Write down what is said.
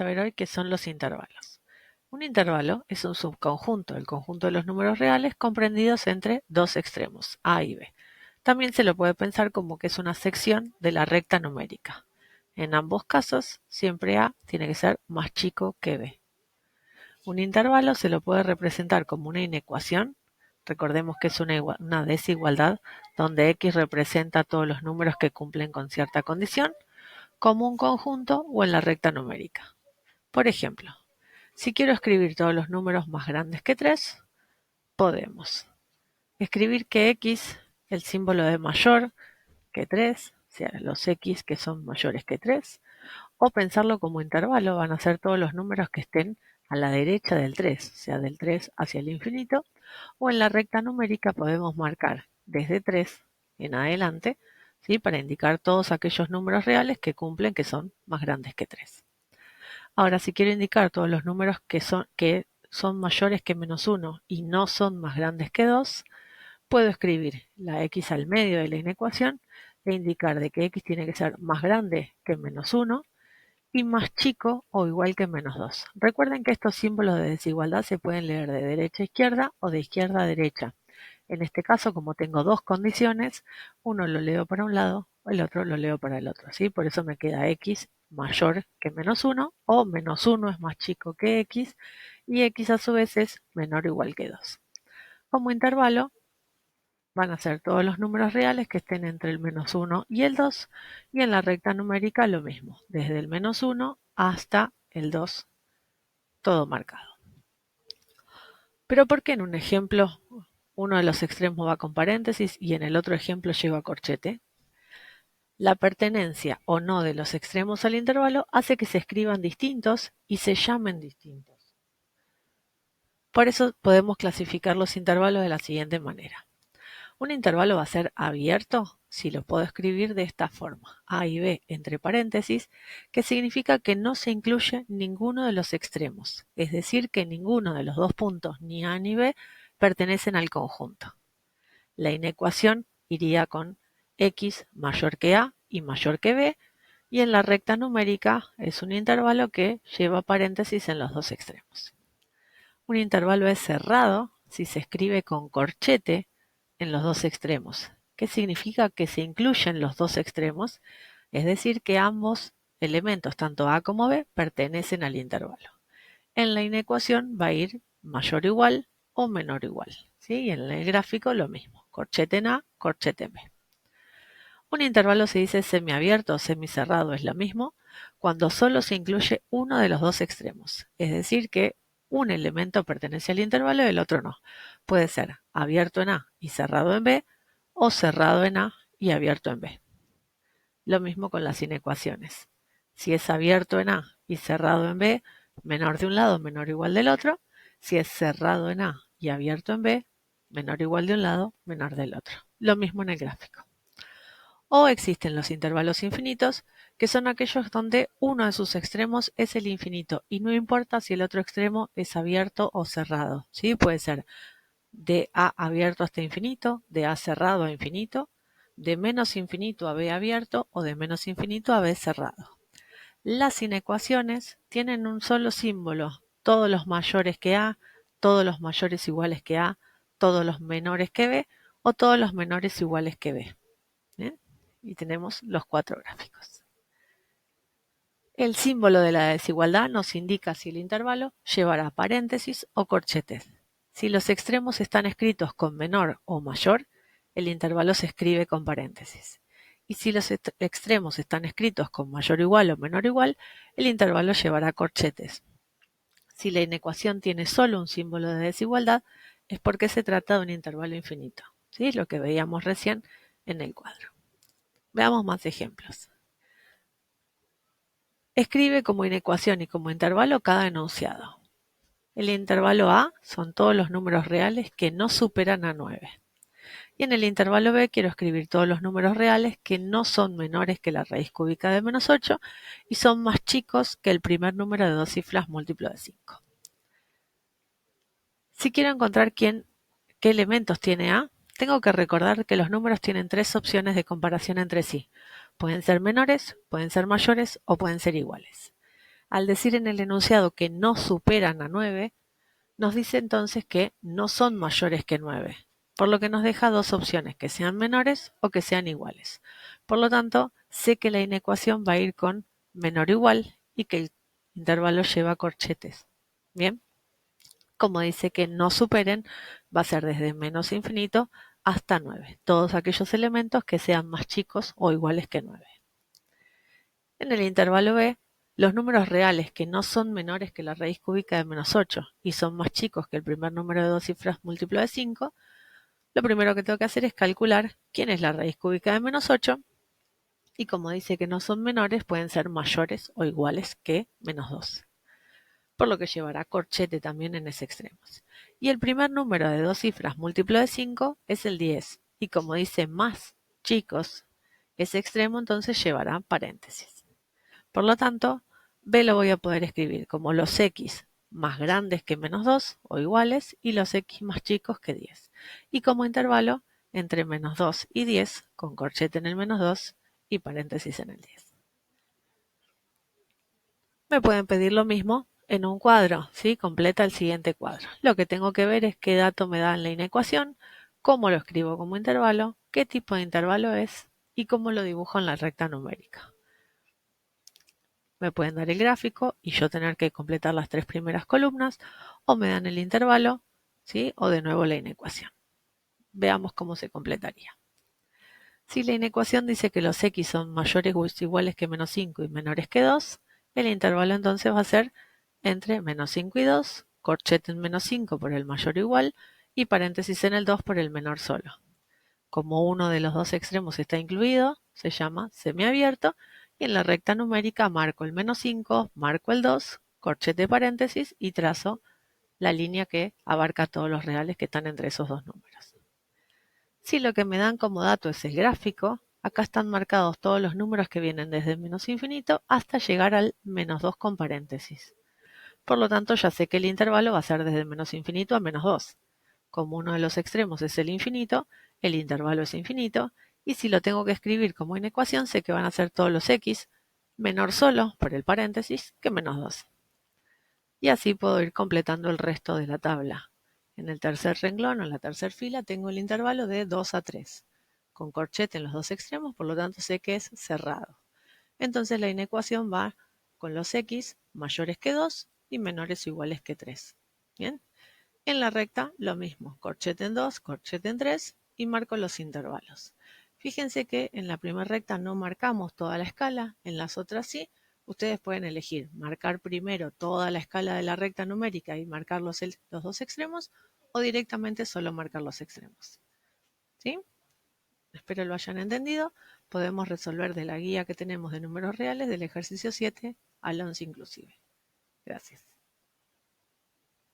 a ver hoy qué son los intervalos. Un intervalo es un subconjunto del conjunto de los números reales comprendidos entre dos extremos, A y B. También se lo puede pensar como que es una sección de la recta numérica. En ambos casos, siempre A tiene que ser más chico que B. Un intervalo se lo puede representar como una inecuación. Recordemos que es una desigualdad donde X representa todos los números que cumplen con cierta condición, como un conjunto o en la recta numérica. Por ejemplo, si quiero escribir todos los números más grandes que 3, podemos escribir que X, el símbolo de mayor que 3, o sea, los X que son mayores que 3, o pensarlo como intervalo, van a ser todos los números que estén a la derecha del 3, o sea, del 3 hacia el infinito, o en la recta numérica podemos marcar desde 3 en adelante, ¿sí? Para indicar todos aquellos números reales que cumplen que son más grandes que 3. Ahora, si quiero indicar todos los números que son mayores que -1 y no son más grandes que 2, puedo escribir la X al medio de la inecuación e indicar de que X tiene que ser más grande que -1 y más chico o igual que -2. Recuerden que estos símbolos de desigualdad se pueden leer de derecha a izquierda o de izquierda a derecha. En este caso, como tengo dos condiciones, uno lo leo para un lado, el otro lo leo para el otro, ¿sí? Por eso me queda X mayor que -1 o -1 es más chico que X y X a su vez es menor o igual que 2. Como intervalo van a ser todos los números reales que estén entre el -1 y el 2 y en la recta numérica lo mismo, desde el -1 hasta el 2, todo marcado. Pero ¿por qué en un ejemplo uno de los extremos va con paréntesis y en el otro ejemplo lleva corchete? La pertenencia o no de los extremos al intervalo hace que se escriban distintos y se llamen distintos. Por eso podemos clasificar los intervalos de la siguiente manera. Un intervalo va a ser abierto si lo puedo escribir de esta forma, A y B entre paréntesis, que significa que no se incluye ninguno de los extremos, es decir, que ninguno de los dos puntos, ni A ni B, pertenecen al conjunto. La inecuación iría con X mayor que A y mayor que B, y en la recta numérica es un intervalo que lleva paréntesis en los dos extremos. Un intervalo es cerrado si se escribe con corchete en los dos extremos. ¿Qué significa? Que se incluyen los dos extremos, es decir, que ambos elementos, tanto A como B, pertenecen al intervalo. En la inecuación va a ir mayor o igual o menor o igual, ¿sí? Y en el gráfico lo mismo, corchete en A, corchete en B. Un intervalo se dice semiabierto o semicerrado, es lo mismo, cuando solo se incluye uno de los dos extremos, es decir, que un elemento pertenece al intervalo y el otro no. Puede ser abierto en A y cerrado en B, o cerrado en A y abierto en B. Lo mismo con las inecuaciones. Si es abierto en A y cerrado en B, menor de un lado, menor o igual del otro. Si es cerrado en A y abierto en B, menor o igual de un lado, menor del otro. Lo mismo en el gráfico. O existen los intervalos infinitos, que son aquellos donde uno de sus extremos es el infinito y no importa si el otro extremo es abierto o cerrado, ¿sí? Puede ser de A abierto hasta infinito, de A cerrado a infinito, de menos infinito a B abierto o de menos infinito a B cerrado. Las inecuaciones tienen un solo símbolo, todos los mayores que A, todos los mayores iguales que A, todos los menores que B o todos los menores iguales que B. Y tenemos los cuatro gráficos. El símbolo de la desigualdad nos indica si el intervalo llevará paréntesis o corchetes. Si los extremos están escritos con menor o mayor, el intervalo se escribe con paréntesis. Y si los extremos están escritos con mayor igual o menor igual, el intervalo llevará corchetes. Si la inecuación tiene solo un símbolo de desigualdad, es porque se trata de un intervalo infinito, ¿sí? Lo que veíamos recién en el cuadro. Veamos más ejemplos. Escribe como inecuación y como intervalo cada enunciado. El intervalo A son todos los números reales que no superan a 9. Y en el intervalo B quiero escribir todos los números reales que no son menores que la raíz cúbica de -8 y son más chicos que el primer número de dos cifras múltiplo de 5. Si quiero encontrar qué elementos tiene A, tengo que recordar que los números tienen tres opciones de comparación entre sí. Pueden ser menores, pueden ser mayores o pueden ser iguales. Al decir en el enunciado que no superan a 9, nos dice entonces que no son mayores que 9, por lo que nos deja dos opciones, que sean menores o que sean iguales. Por lo tanto, sé que la inecuación va a ir con menor o igual y que el intervalo lleva corchetes. Bien, como dice que no superen, va a ser desde menos infinito hasta 9. Todos aquellos elementos que sean más chicos o iguales que 9. En el intervalo B, los números reales que no son menores que la raíz cúbica de menos 8 y son más chicos que el primer número de dos cifras múltiplo de 5, lo primero que tengo que hacer es calcular quién es la raíz cúbica de menos 8 y como dice que no son menores, pueden ser mayores o iguales que menos 2, por lo que llevará corchete también en ese extremo. Y el primer número de dos cifras múltiplo de 5 es el 10 y como dice más chicos, ese extremo entonces llevará paréntesis. Por lo tanto, B lo voy a poder escribir como los x más grandes que menos 2 o iguales y los x más chicos que 10. Y como intervalo entre menos 2 y 10 con corchete en el menos 2 y paréntesis en el 10. Me pueden pedir lo mismo en un cuadro, ¿sí? Completa el siguiente cuadro. Lo que tengo que ver es qué dato me da en la inecuación, cómo lo escribo como intervalo, qué tipo de intervalo es y cómo lo dibujo en la recta numérica. Me pueden dar el gráfico y yo tener que completar las tres primeras columnas, o me dan el intervalo, ¿sí? O de nuevo la inecuación. Veamos cómo se completaría. Si la inecuación dice que los x son mayores o iguales que menos 5 y menores que 2, el intervalo entonces va a ser entre menos 5 y 2, corchete en menos 5 por el mayor o igual y paréntesis en el 2 por el menor solo. Como uno de los dos extremos está incluido, se llama semiabierto, y en la recta numérica marco el menos 5, marco el 2, corchete paréntesis y trazo la línea que abarca todos los reales que están entre esos dos números. Si lo que me dan como dato es el gráfico, acá están marcados todos los números que vienen desde el menos infinito hasta llegar al menos 2 con paréntesis. Por lo tanto, ya sé que el intervalo va a ser desde menos infinito a menos 2. Como uno de los extremos es el infinito, el intervalo es infinito, y si lo tengo que escribir como inecuación, sé que van a ser todos los x menor solo, por el paréntesis, que menos 2. Y así puedo ir completando el resto de la tabla. En el tercer renglón o en la tercera fila tengo el intervalo de 2 a 3, con corchete en los dos extremos, por lo tanto sé que es cerrado. Entonces la inecuación va con los x mayores que 2 y menores o iguales que 3. ¿Bien? En la recta lo mismo, corchete en 2, corchete en 3 y marco los intervalos. Fíjense que en la primera recta no marcamos toda la escala, en las otras sí. Ustedes pueden elegir marcar primero toda la escala de la recta numérica y marcar los dos extremos o directamente solo marcar los extremos. ¿Sí? Espero lo hayan entendido. Podemos resolver de la guía que tenemos de números reales del ejercicio 7 al 11 inclusive. Gracias.